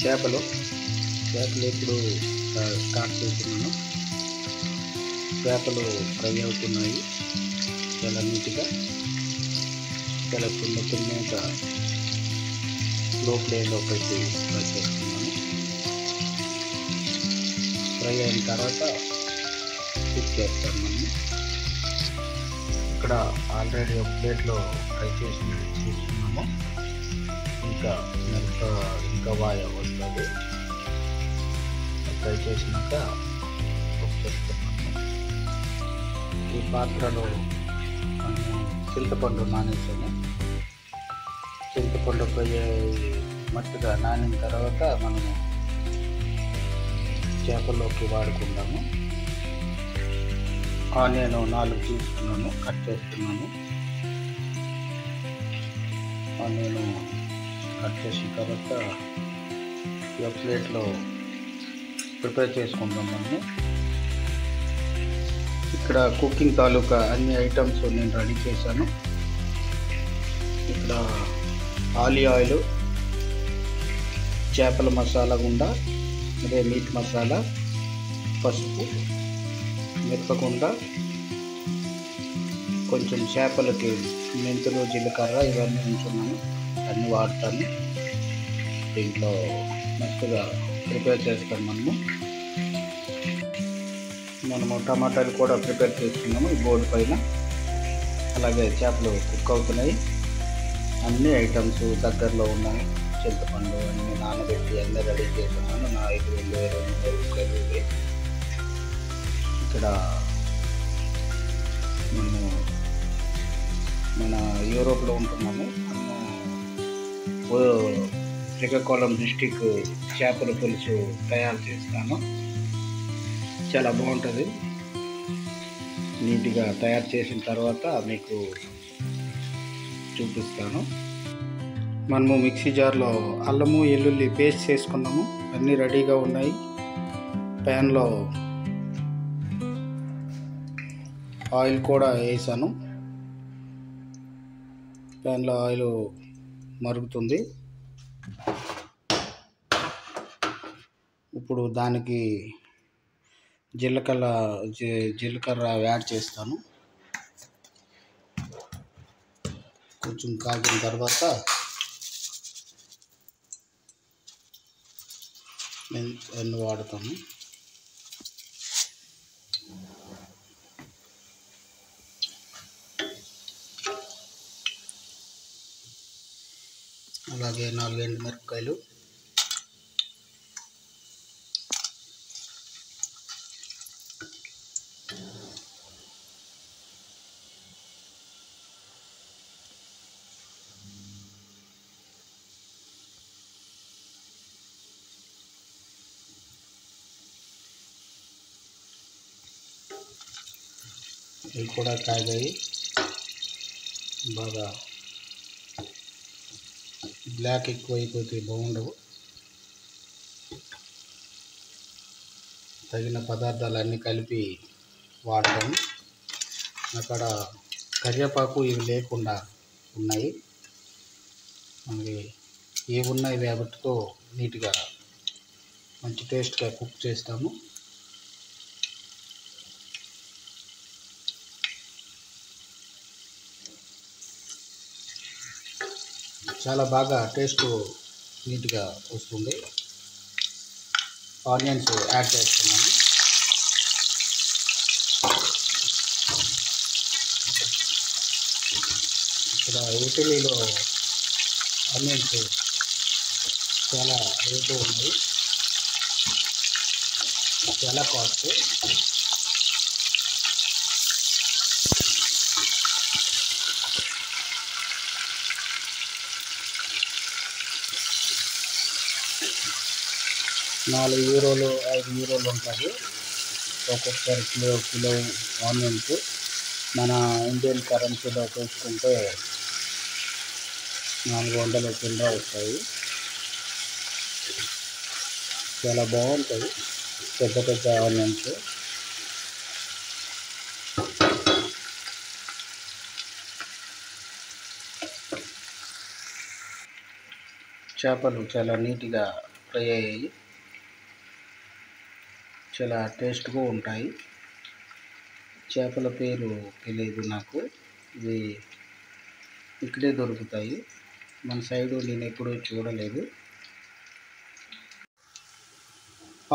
చేపలు చేపలు ఇప్పుడు స్టార్ట్ చేస్తున్నాను. చేపలు ఫ్రై అవుతున్నాయి చాలా నీట్గా. చాలా చిన్న చిన్నగా లో ఫ్లేమ్లో పెట్టి ఫ్రై చేస్తున్నాను. ఫ్రై అయిన తర్వాత కుక్ చేస్తాను. మనం ఇక్కడ ఆల్రెడీ ఒక ప్లేట్లో ఫ్రై చేసి చూస్తున్నాము. ఇంకా వాయ వస్తుంది. ఫ్రై చేసినాక కుక్ చేస్తున్నాము. ఈ పాత్రలో చింతపండు నానేసాను. చింతపండు ఫ్రై మట్టుగా నానిన తర్వాత మనము చేపల్లోకి వాడుకుంటాము. ఆనియన్ 4 తీసుకున్నాను, కట్ చేస్తున్నాను. ఆనియన్ కట్ చేసిన తర్వాత ఈ ప్లేట్లో ప్రిపేర్ చేసుకుంటాం. మనము ఇక్కడ కుకింగ్ తాలూకా అన్ని ఐటమ్స్ నేను రెడీ చేశాను. ఇక్కడ ఆయిల్, చేపల మసాలా గుండ, అదే మీట్ మసాలా, పసుపు, మిరపగుండ, కొంచెం చేపలకి మెంతులు, జీలకర్ర ఇవన్నీ ఉంచున్నాను. అన్నీ వాడతాను. దీంట్లో మస్తుగా ప్రిపేర్ చేస్తాం. మనము టమాటాలు కూడా ప్రిపేర్ చేసుకున్నాము ఈ బోర్డు పైన. అలాగే చేపలు కుక్ అవుతున్నాయి. అన్ని ఐటమ్స్ దగ్గరలో ఉన్నాయి. చింతపండు అన్నీ నానబెట్టి అన్నీ రెడీ చేస్తున్నాను. నా 5,000 రూపాయలు. ఇక్కడ మనము మన యూరోప్లో ఉంటున్నాము. శ్రీకాకుళం డిస్టిక్ చేపల పులుసు తయారు చేస్తాను. చాలా బాగుంటుంది. నీట్గా తయారు చేసిన తర్వాత మీకు చూపిస్తాను. మనము మిక్సీ జార్లో అల్లము, వెల్లుల్లి పేస్ట్ చేసుకున్నాము. అన్నీ రెడీగా ఉన్నాయి. ప్యాన్లో ఆయిల్ కూడా వేసాను. ప్యాన్లో ఆయిల్ మరుగుతుంది. ఇప్పుడు దానికి జీలకర్ర యాడ్ చేస్తాను. కొంచెం కాగిన తర్వాత నేను వాడతాను. అలాగే 4 ఎండుమిరపకాయలు, ఇవి కూడా కాగాయి. బాగా బ్లాక్ ఎక్కువైపోతే బాగుండవు. తగిన పదార్థాలన్నీ కలిపి వాడతాము. అక్కడ కరివేపాకు ఇవి లేకుండా ఉన్నాయి. మనకి ఏవి ఉన్నాయి వాటితో నీట్గా మంచి టేస్ట్గా కుక్ చేస్తాము. చాలా బాగా టేస్ట్ నీట్గా వస్తుంది. ఆనియన్స్ యాడ్ చేస్తున్నాను. ఇక్కడ ఇటలీలో ఆనియన్స్ చాలా రేటు ఉన్నాయి, చాలా కాస్ట్. €4, €5 ఉంటుంది ఒక్కొక్కసారి కిలో ఆనియన్స్. మన ఇండియన్ కరెన్సీలో చూసుకుంటే 400 చిల్లర వస్తాయి. చాలా బాగుంటుంది పెద్ద ఆనియన్స్. చేపలు చాలా నీట్గా ఫ్రై అయ్యాయి, చాలా టేస్ట్గా ఉంటాయి. చేపల పేరు తెలియదు నాకు, ఇవి ఇక్కడే దొరుకుతాయి, మన సైడు నేను ఎప్పుడూ చూడలేదు.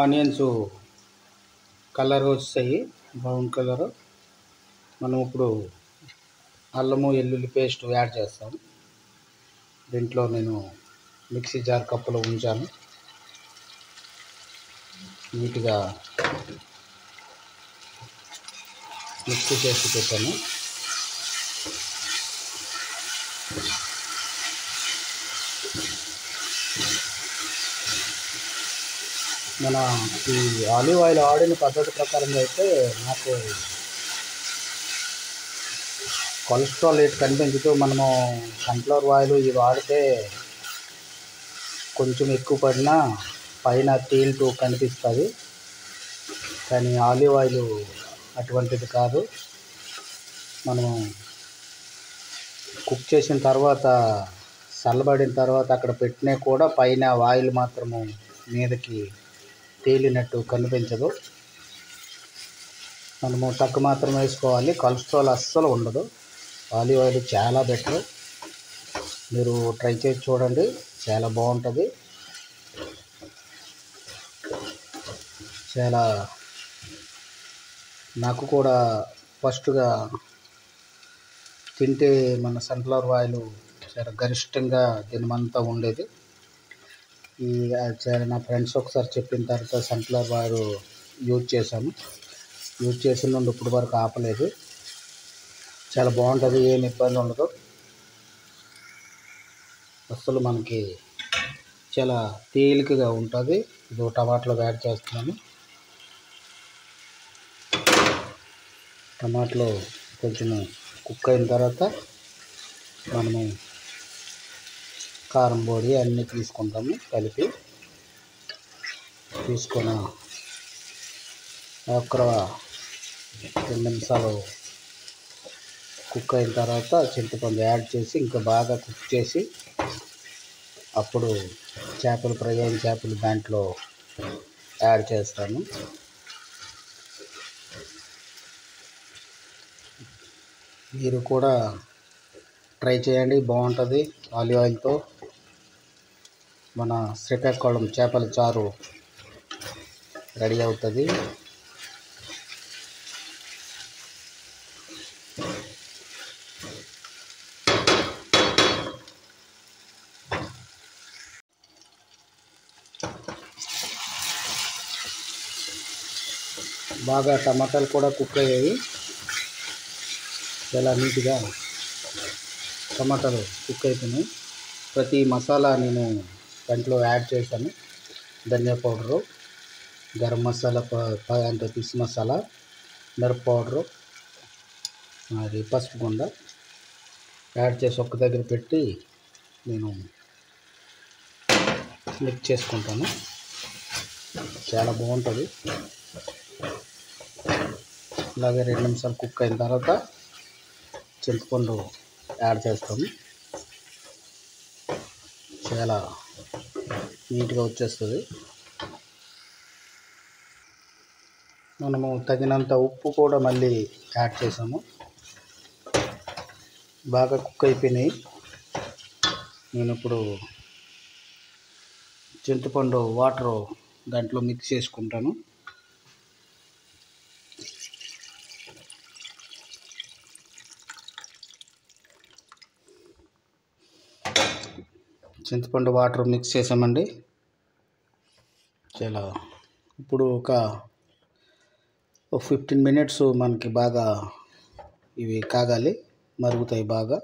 ఆనియన్స్ కలర్ వస్తాయి, బ్రౌన్ కలర్. మనం ఇప్పుడు అల్లము వెల్లుల్లి పేస్ట్ యాడ్ చేస్తాం. దీంట్లో నేను మిక్సీ జార్ కప్పులో ఉంచాను, నీట్గా మిక్సీ చేసి పెట్టాను. మన ఈ ఆలివ్ ఆయిల్ వాడిన పద్ధతి ప్రకారంగా అయితే నాకు కొలెస్ట్రాల్ రేట్ కనిపించదు. మనము సన్ఫ్లవర్ ఆయిల్ ఇవి వాడితే కొంచెం ఎక్కువ పడినా పైన తేలుతూ కనిపిస్తుంది, కానీ ఆలివ్ ఆయిల్ అటువంటిది కాదు. మనము కుక్ చేసిన తర్వాత చల్లబడిన తర్వాత అక్కడ పెట్టినా కూడా పైన ఆయిల్ మాత్రము మీదకి తేలినట్టు కనిపించదు. మనము తక్కువ మాత్రం వేసుకోవాలి, కొలెస్ట్రాల్ అస్సలు ఉండదు. ఆలివ్ ఆయిల్ చాలా బెటర్, మీరు ట్రై చేసి చూడండి, చాలా బాగుంటుంది. చాలా నాకు కూడా ఫస్ట్గా తింటే మన సన్ఫ్లవర్ ఆయిల్ చాలా గరిష్టంగా దినమంతా ఉండేది. ఈ నా ఫ్రెండ్స్ ఒకసారి చెప్పిన తర్వాత సన్ఫ్లవర్ ఆయిల్ యూజ్ చేశాను. యూజ్ చేసిన నుండి ఇప్పుడు వరకు ఆపలేదు. చాలా బాగుంటుంది, ఏం ఇబ్బంది ఉండదు. అసలు మనకి చాలా తేలికగా ఉంటుంది. ఇది టమాటాలో యాడ్ చేస్తున్నాను. టమాటాలో కొంచెం కుక్ అయిన తర్వాత మనము కారం పొడి అన్నీ తీసుకుంటాము, కలిపి తీసుకొని ఒక 2 నిమిషాలు కుక్ అయిన తర్వాత చింతపండు యాడ్ చేసి ఇంకా బాగా కుక్ చేసి అప్పుడు చేపలు ఫ్రై అయిన చేపలు దాంట్లో యాడ్ చేస్తాను. మీరు కూడా ట్రై చేయండి, బాగుంటుంది. ఆలివ్ ఆయిల్తో మన శ్రీకాకుళం చేపల చారు రెడీ అవుతుంది. బాగా టమాటాలు కూడా కుక్ అయ్యాయి, చాలా నీట్గా టమాటాలు కుక్ అయిపోయినాయి. ప్రతి మసాలా నేను దాంట్లో యాడ్ చేశాను. ధనియా పౌడరు, గరం మసాలా, అంటే పిసి మసాలా, మిరప పౌడరు, అది పసుపు గుండ యాడ్ చేసి ఒక్క దగ్గర పెట్టి నేను మిక్స్ చేసుకుంటాను. చాలా బాగుంటుంది. అలాగే 2 నిమిషాలు కుక్ అయిన తర్వాత చింతపండు యాడ్ చేస్తాము. చాలా నీట్గా వచ్చేస్తుంది. మనము తగినంత ఉప్పు కూడా మళ్ళీ యాడ్ చేసాము. బాగా కుక్ అయిపోయినాయి. నేను ఇప్పుడు చింతపండు వాటరు దాంట్లో మిక్స్ చేసుకుంటాను. చింతపండు వాటర్ మిక్స్ చేసామండి. చాలా ఇప్పుడు ఒక 15 మినిట్స్ మనకి బాగా ఇవి కాగాలి, మరుగుతాయి బాగా.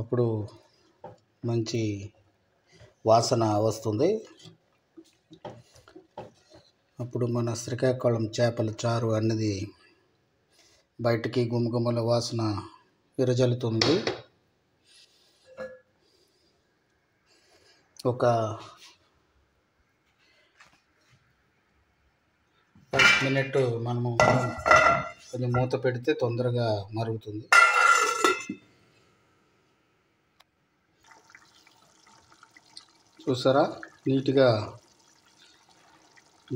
అప్పుడు మంచి వాసన వస్తుంది. అప్పుడు మన శ్రీకాకుళం చేపల చారు అన్నది బయటికి గుమగుమల వాసన విరజల్లుతుంది. ఒక 5 మినిట్ మనము కొంచెం మూత పెడితే తొందరగా మరుగుతుంది. చూసారా నీట్గా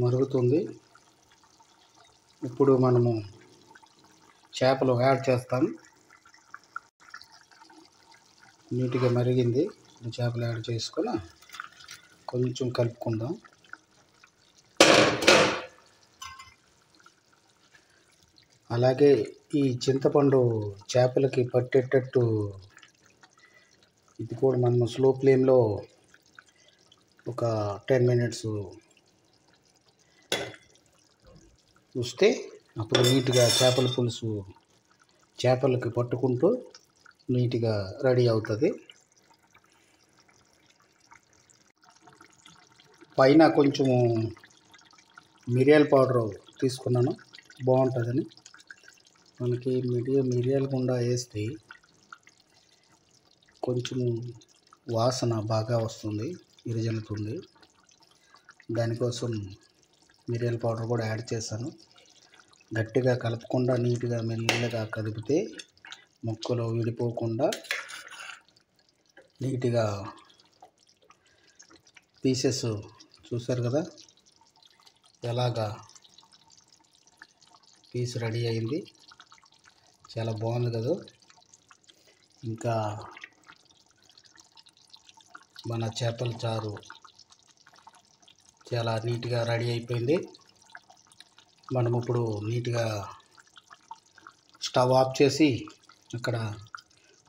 మరుగుతుంది. ఇప్పుడు మనము చేపలు యాడ్ చేస్తాం. నీట్గా మరిగింది. చేపలు యాడ్ చేసుకొని కొంచెం కలుపుకుందాం. అలాగే ఈ చింతపండు చేపలకి పట్టేటట్టు ఇది కూడా మనం స్లో ఫ్లేమ్లో ఒక 10 మినిట్స్ వస్తే అప్పుడు నీట్గా చేపల పులుసు చేపలకి పట్టుకుంటూ నీట్గా రెడీ అవుతుంది. పైన కొంచెము మిరియాల పౌడర్ తీసుకున్నాను, బాగుంటుందని. మనకి మిరియాల గుండా వేస్తే కొంచెము వాసన బాగా వస్తుంది, విరజల్లుతుంది. దానికోసం మిరియాల పౌడర్ కూడా యాడ్ చేశాను. గట్టిగా కలపకుండా నీట్గా మెల్లగా కదిపితే ముక్కలు విడిపోకుండా నీట్గా పీసెస్ చూసారు కదా ఎలాగా పీస్ రెడీ అయింది. చాలా బాగుంది కదా. ఇంకా మన చేపల చారు చాలా నీట్గా రెడీ అయిపోయింది. మనం ఇప్పుడు నీట్గా స్టవ్ ఆఫ్ చేసి అక్కడ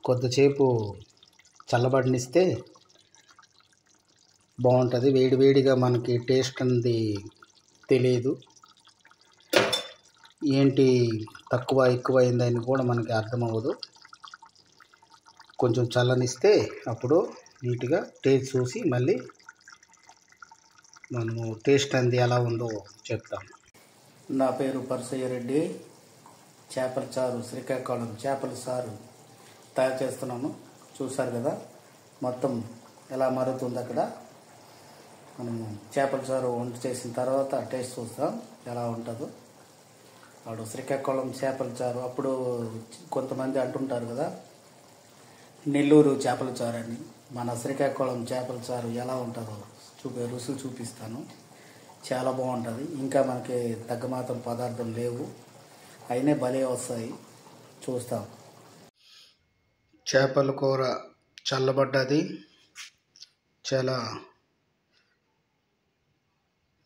కొద్దిసేపు చల్లబడనిస్తే బాగుంటుంది. వేడివేడిగా మనకి టేస్ట్ అనేది తెలియదు, ఏంటి తక్కువ ఎక్కువ అయిందని కూడా మనకి అర్థమవ్వదు. కొంచెం చల్లనిస్తే అప్పుడు నీట్గా టేస్ట్ చూసి మళ్ళీ మనము టేస్ట్ అనేది ఎలా ఉందో చెప్తాం. నా పేరు పరసయ్య రెడ్డి. చేపల చారు, శ్రీకాకుళం చేపల చారు తయారు చేస్తున్నాను. చూసారు కదా మొత్తం ఎలా మరుగుతుంది. అక్కడ మనము చేపల చారు వంట చేసిన తర్వాత టేస్ట్ చూస్తాం ఎలా ఉంటుందో. వాడు శ్రీకాకుళం చేపల చారు. అప్పుడు కొంతమంది అంటుంటారు కదా నెల్లూరు చేపల చారు అని. మన శ్రీకాకుళం చేపల చారు ఎలా ఉంటుందో రుసులు చూపిస్తాను. చాలా బాగుంటుంది. ఇంకా మనకి తగ్గ మాత్రం పదార్థం లేవు, అయినా భలే వస్తాయి. చూస్తాం. చేపల కూర చల్లబడ్డది. చాలా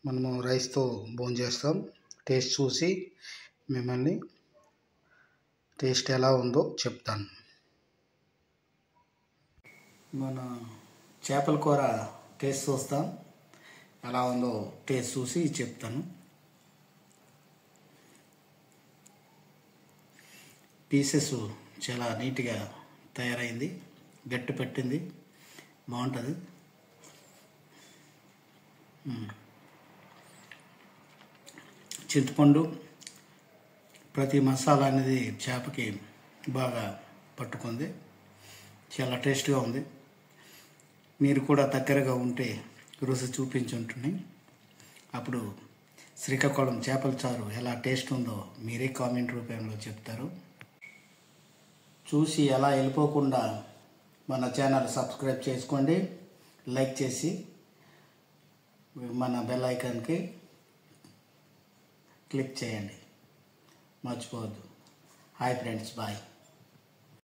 మనము రైస్తో భోంచేస్తాం. టేస్ట్ చూసి మిమ్మల్ని టేస్ట్ ఎలా ఉందో చెప్తాను. మన చేపల కూర టేస్ట్ చూస్తాం, ఎలా ఉందో టేస్ట్ చూసి చెప్తాను. పీసెస్ చాలా నీట్గా తయారైంది, గట్టి పట్టింది, బాగుంటుంది. చింతపండు ప్రతి మసాలా అనేది చేపకి బాగా పట్టుకుంది. చాలా టేస్ట్గా ఉంది. మీరు కూడా దగ్గరగా ఉంటే రుచి చూపించుంటుంది. అప్పుడు శ్రీకాకుళం చేపల చారు ఎలా టేస్ట్ ఉందో మీరే కామెంట్ రూపంలో చెప్తారు. చూసి ఎలా వెళ్ళిపోకుండా మన ఛానల్ సబ్స్క్రైబ్ చేసుకోండి. లైక్ చేసి మన బెల్ ఐకాన్కి క్లిక్ చేయండి, మర్చిపోవద్దు. Hi friends, bye.